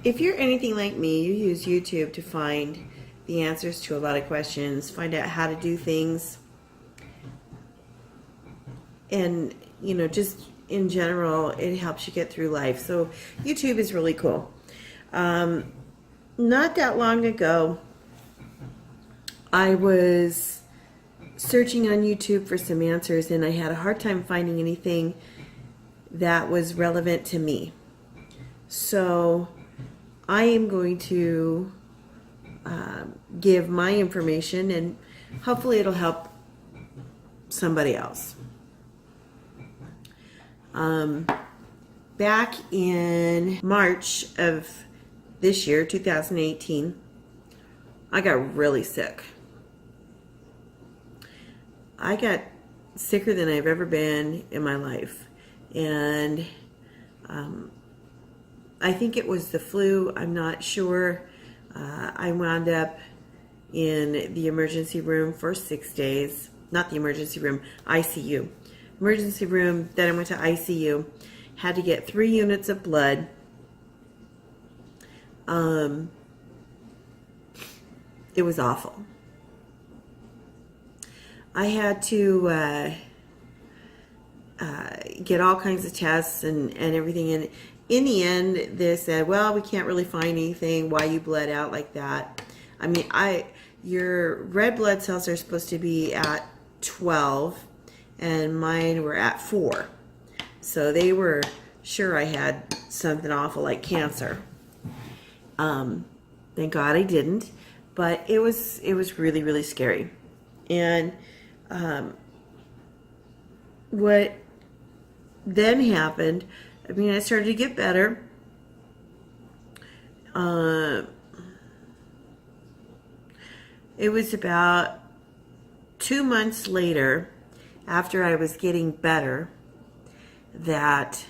If you're anything like me, you use YouTube to find the answers to a lot of questions, find out how to do things, and just in general, it helps you get through life. So YouTube is really cool. Not that long ago, I was searching on YouTube for some answers, and I had a hard time finding anything that was relevant to me. So I am going to give my information, and hopefully it'll help somebody else. Back in March of this year, 2018, I got really sick. I got sicker than I've ever been in my life. And I think it was the flu. I'm not sure. I wound up in the emergency room for 6 days. Not the emergency room, ICU. Emergency room, then I went to ICU. Had to get 3 units of blood. It was awful. I had to get all kinds of tests and everything. And in the end, they said, well, we can't really find anything why you bled out like that. I mean, your red blood cells are supposed to be at 12, and mine were at 4. So they were sure I had something awful like cancer. Thank God I didn't, but it was really, really scary. And what then happened, I mean, I started to get better. It was about 2 months later, after I was getting better, that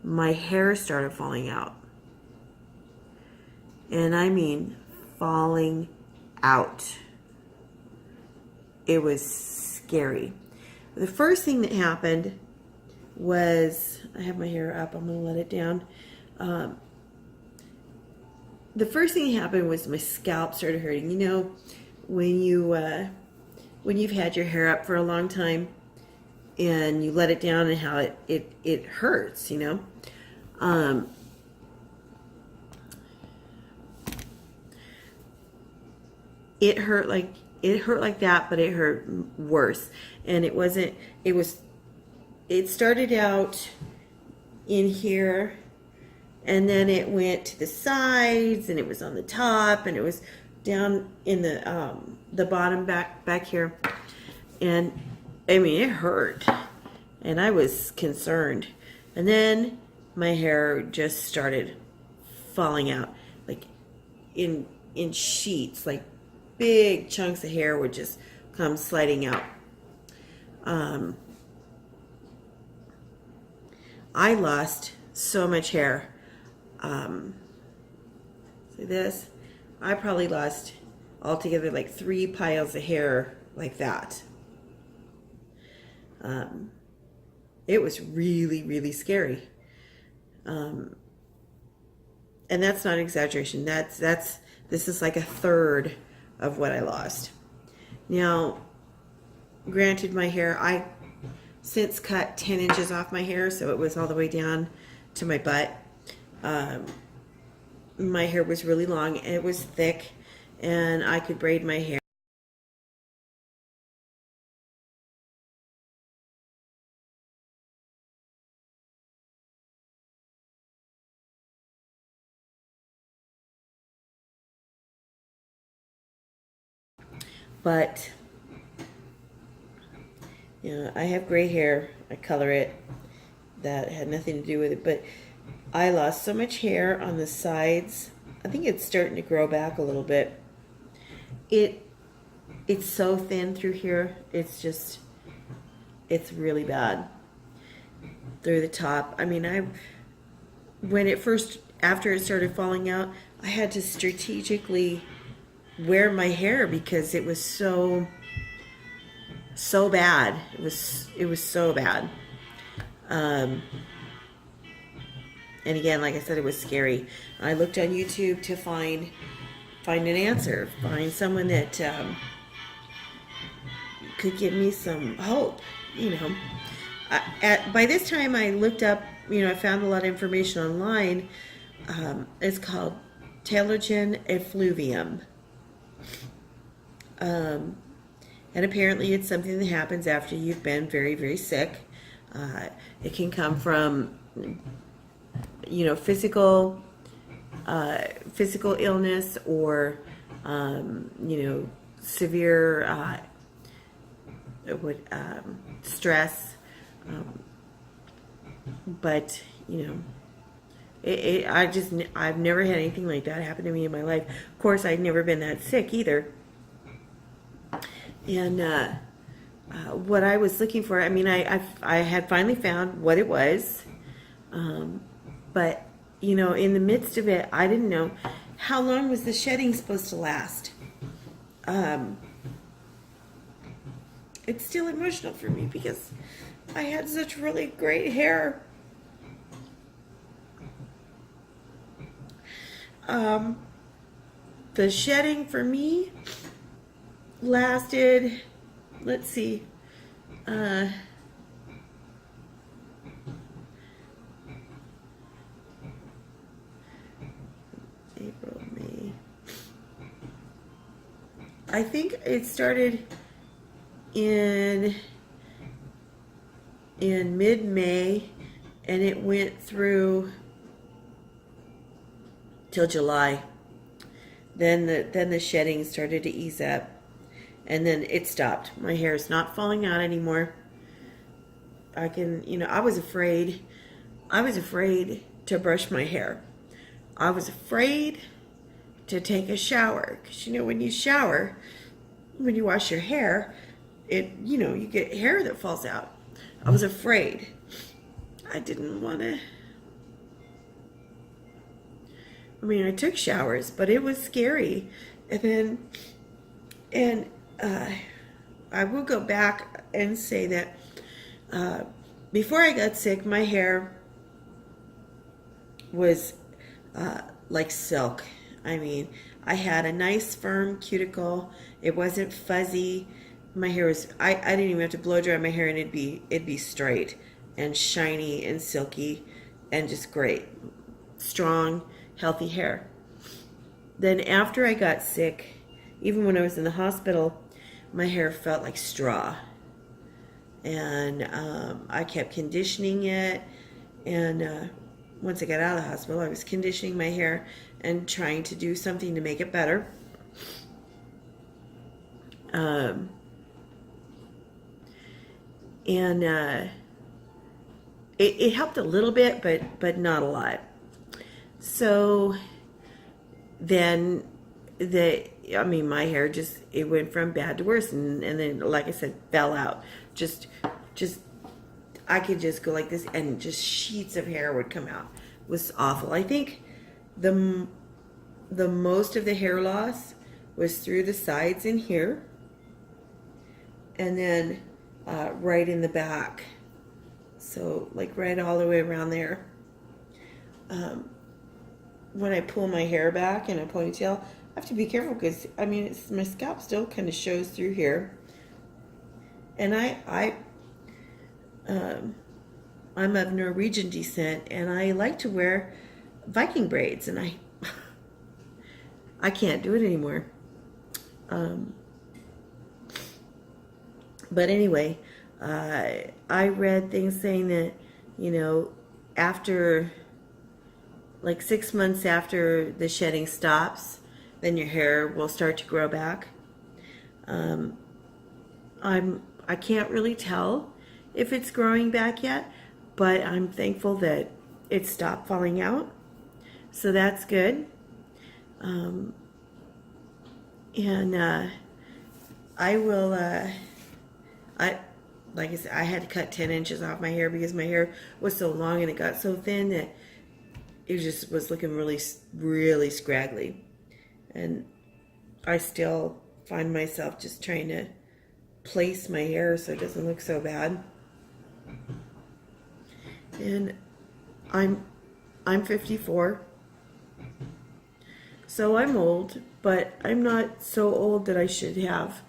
my hair started falling out. And I mean falling out. It was scary. The first thing that happened was, I have my hair up, I'm going to let it down. The first thing that happened was my scalp started hurting. You know, when you've had your hair up for a long time and you let it down, and how it hurts, you know. It hurt like that, but it hurt worse. And it started out in here, and then it went to the sides, and it was on the top, and it was down in the bottom back here. And I mean, it hurt, and I was concerned. And then my hair just started falling out, like in sheets, like big chunks of hair would just come sliding out. I lost so much hair. See this? I probably lost altogether like 3 piles of hair like that. It was really, really scary. And that's not exaggeration. This is like a third of what I lost. Now, granted, my hair, I since cut 10 inches off my hair, so it was all the way down to my butt. My hair was really long, and it was thick, and I could braid my hair. But, you know, I have gray hair. I color it. That had nothing to do with it. But I lost so much hair on the sides. I think it's starting to grow back a little bit. It's so thin through here. It's really bad. Through the top. I mean, after it started falling out, I had to strategically wear my hair because it was so bad. It was so bad. And again, like I said, it was scary. I looked on YouTube to find an answer, find someone that could give me some hope. By this time, I looked up. I found a lot of information online. It's called Telogen Effluvium. And apparently it's something that happens after you've been very, very sick. It can come from, physical illness or, severe stress. But, I've never had anything like that happen to me in my life. Of course, I'd never been that sick either. And what I was looking for, I had finally found what it was. But, in the midst of it, I didn't know how long was the shedding supposed to last. It's still emotional for me because I had such really great hair. The shedding for me lasted, let's see, April, May. I think it started in mid-May and it went through till July. Then the shedding started to ease up. And then it stopped. My hair is not falling out anymore. I was afraid. I was afraid to brush my hair. I was afraid to take a shower. Because, when you shower, when you wash your hair, you get hair that falls out. I was afraid. I didn't want to. I took showers, but it was scary. And I will go back and say that before I got sick, my hair was like silk. I had a nice firm cuticle. It wasn't fuzzy. My hair was, I didn't even have to blow dry my hair and it'd be straight and shiny and silky and just great. Strong, healthy hair. Then after I got sick, even when I was in the hospital, my hair felt like straw. And I kept conditioning it. And once I got out of the hospital, I was conditioning my hair and trying to do something to make it better. It helped a little bit, but not a lot. So then my hair it went from bad to worse, and then, like I said, fell out. Just I could just go like this, and just sheets of hair would come out. It was awful. I think the most of the hair loss was through the sides in here, and then right in the back. So like right all the way around there. When I pull my hair back in a ponytail, I have to be careful because my scalp still kind of shows through here. And I'm of Norwegian descent, and I like to wear Viking braids, and I can't do it anymore. But anyway, I read things saying that, after like 6 months after the shedding stops, then your hair will start to grow back. I can't really tell if it's growing back yet, but I'm thankful that it stopped falling out. So that's good. I will, like I said, I had to cut 10 inches off my hair because my hair was so long and it got so thin that it just was looking really, really scraggly. And I still find myself just trying to place my hair so it doesn't look so bad. And I'm 54. So I'm old, but I'm not so old that I should have,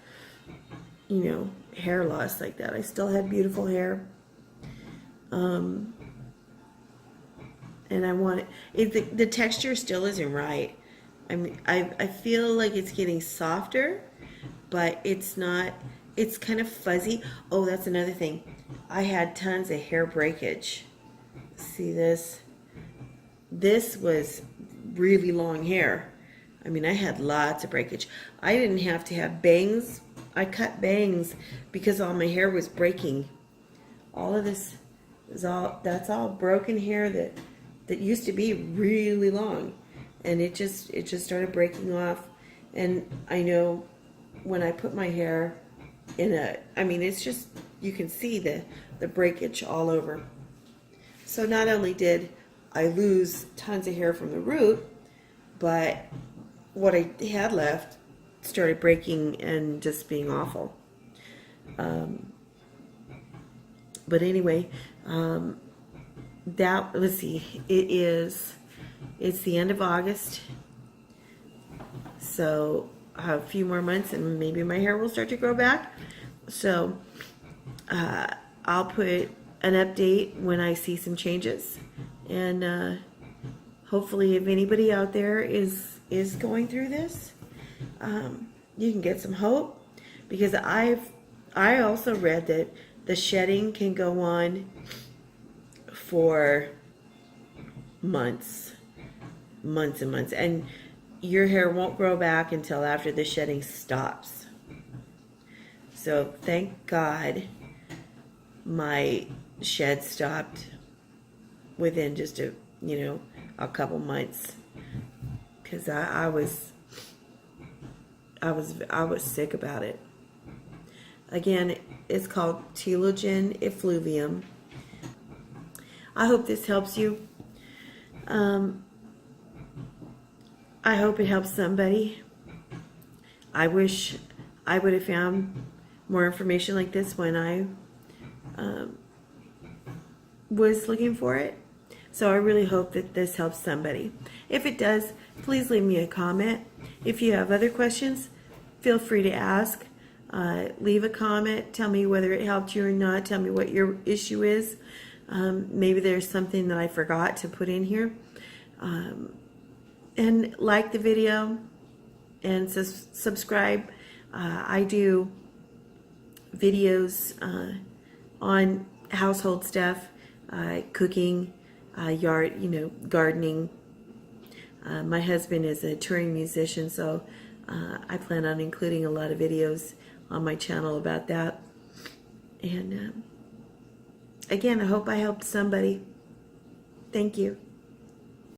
you know, hair loss like that. I still have beautiful hair. And I want it, the texture still isn't right. I mean, I feel like it's getting softer, but it's not, it's kind of fuzzy. Oh, that's another thing. I had tons of hair breakage. See this? This was really long hair. I mean, I had lots of breakage. I didn't have to have bangs. I cut bangs because all my hair was breaking. All of this is all, that's all broken hair that used to be really long, and it just started breaking off. And I know when I put my hair in a, I mean, it's just, you can see the breakage all over. So not only did I lose tons of hair from the root, but what I had left started breaking and just being awful. But anyway, that, let's see, it's the end of August, so I have a few more months and maybe my hair will start to grow back. So I'll put an update when I see some changes, and hopefully if anybody out there is going through this, you can get some hope, because I also read that the shedding can go on for months and months, and your hair won't grow back until after the shedding stops. So thank God my shed stopped within just a couple months, because I was sick about it. Again, it's called Telogen Effluvium. I hope this helps you. I hope it helps somebody. I wish I would have found more information like this when I was looking for it. So I really hope that this helps somebody. If it does, please leave me a comment. If you have other questions, feel free to ask. Leave a comment. Tell me whether it helped you or not. Tell me what your issue is. Maybe there's something that I forgot to put in here. And like the video and subscribe. I do videos on household stuff, cooking, yard, gardening. My husband is a touring musician, so I plan on including a lot of videos on my channel about that. And again, I hope I helped somebody. Thank you.